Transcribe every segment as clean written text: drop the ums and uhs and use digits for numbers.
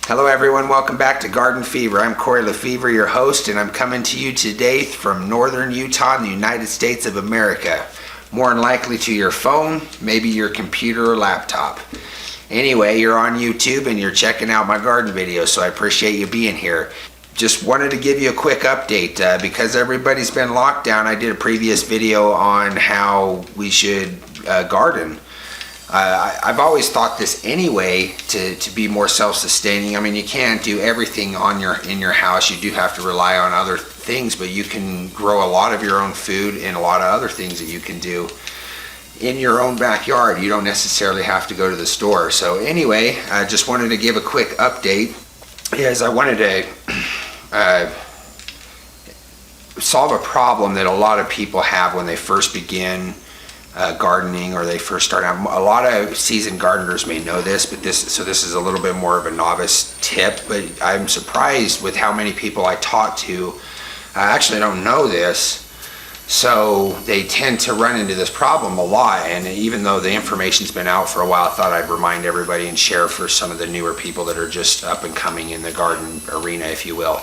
Hello everyone, welcome back to Garden Fever. I'm Corey Lefevre, your host, and I'm coming to you today from northern Utah in the United States of America. More than likely to your phone, maybe your computer or laptop. Anyway, you're on YouTube and you're checking out my garden videos, so I appreciate you being here. Just wanted to give you a quick update because everybody's been locked down. I did a previous video on how we should garden. I've always thought this anyway to be more self-sustaining. I mean, you can't do everything in your house. You do have to rely on other things, but you can grow a lot of your own food and a lot of other things that you can do in your own backyard. You don't necessarily have to go to the store. So anyway, I just wanted to give a quick update because I wanted to solve a problem that a lot of people have when they first begin gardening or they first start out. A lot of seasoned gardeners may know this, but this is a little bit more of a novice tip, but I'm surprised with how many people I talk to actually don't know this. So they tend to run into this problem a lot, and even though the information's been out for a while, I thought I'd remind everybody and share for some of the newer people that are just up and coming in the garden arena, if you will.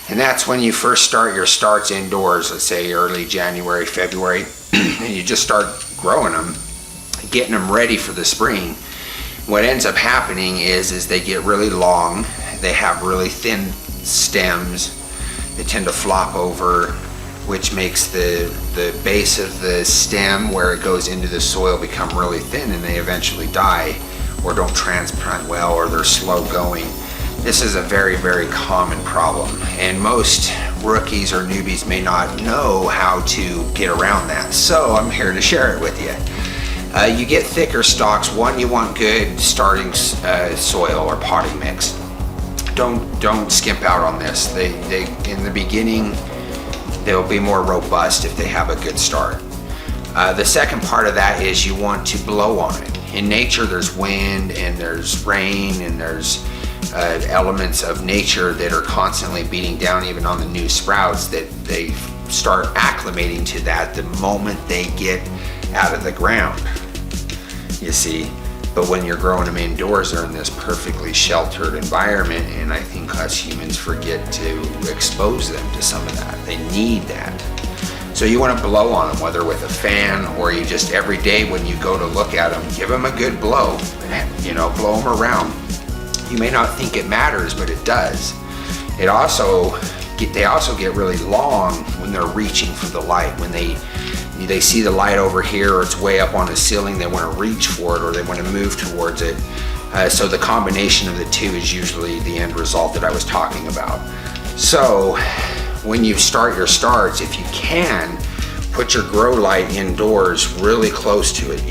And that's when you first start your starts indoors, let's say early January, February, and you just start growing them, getting them ready for the spring. What ends up happening is they get really long, they have really thin stems, they tend to flop over, which makes the base of the stem where it goes into the soil become really thin, and they eventually die or don't transplant well, or they're slow going. This is a very, very common problem, and most rookies or newbies may not know how to get around that. So I'm here to share it with you. You get thicker stalks. One, you want good starting soil or potting mix. Don't skimp out on this. They in the beginning, they'll be more robust if they have a good start. The second part of that is you want to blow on it. In nature, there's wind and there's rain and there's elements of nature that are constantly beating down even on the new sprouts, that they start acclimating to that the moment they get out of the ground, you see. But when you're growing them indoors, they're in this perfectly sheltered environment, and I think us humans forget to expose them to some of that. They need that. So you want to blow on them, whether with a fan or you just every day when you go to look at them, give them a good blow, blow them around. You may not think it matters, but it does. They also get really long when they're reaching for the light. When they see the light over here, or it's way up on the ceiling, they want to reach for it or they want to move towards it. So the combination of the two is usually the end result that I was talking about. So when you start your starts, if you can, put your grow light indoors really close to it.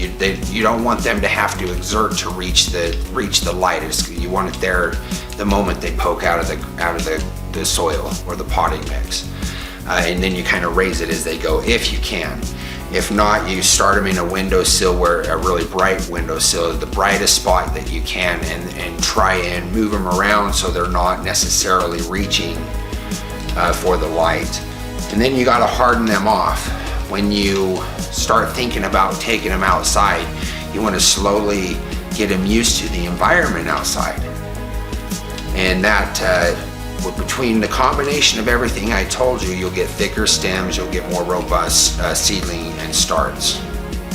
You don't want them to have to exert to reach the light. You want it there the moment they poke out of the soil or the potting mix, and then you kind of raise it as they go if you can. If not, you start them in a windowsill, where a really bright windowsill, the brightest spot that you can, and try and move them around so they're not necessarily reaching for the light. And then you got to harden them off. When you start thinking about taking them outside, you want to slowly get them used to the environment outside. And that, between the combination of everything I told you, you'll get thicker stems, you'll get more robust seedling and starts.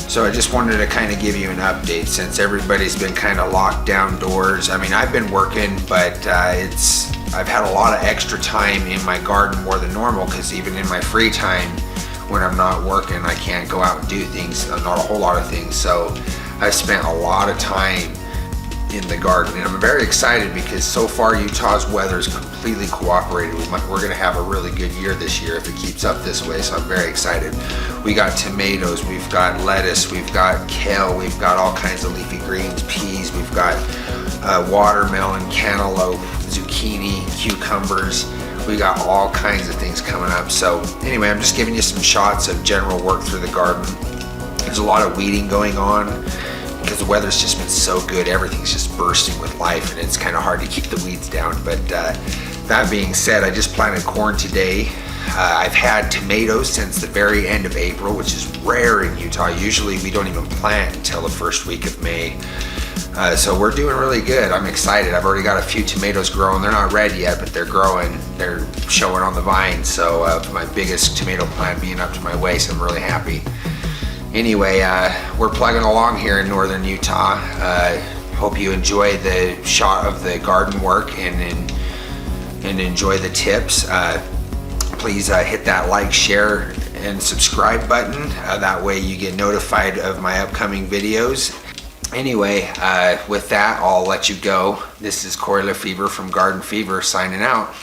So I just wanted to kind of give you an update since everybody's been kind of locked down doors. I mean, I've been working, but I've had a lot of extra time in my garden, more than normal, because even in my free time, when I'm not working, I can't go out and do things, not a whole lot of things. So I spent a lot of time in the garden, and I'm very excited because so far Utah's weather's completely cooperated. We're going to have a really good year this year if it keeps up this way, so I'm very excited. We got tomatoes, we've got lettuce, we've got kale, we've got all kinds of leafy greens, peas, we've got watermelon, cantaloupe, zucchini, cucumbers. We got all kinds of things coming up. So anyway, I'm just giving you some shots of general work through the garden. There's a lot of weeding going on because the weather's just been so good. Everything's just bursting with life, and it's kind of hard to keep the weeds down. But that being said, I just planted corn today. I've had tomatoes since the very end of April, which is rare in Utah. Usually we don't even plant until the first week of May. So we're doing really good. I'm excited. I've already got a few tomatoes growing. They're not ready yet, but they're growing. They're showing on the vine. So my biggest tomato plant being up to my waist, I'm really happy. Anyway, we're plugging along here in northern Utah. Hope you enjoy the shot of the garden work and enjoy the tips. Please hit that like, share, and subscribe button. That way you get notified of my upcoming videos. Anyway, with that, I'll let you go. This is Corey Lefebvre from Garden Fever signing out.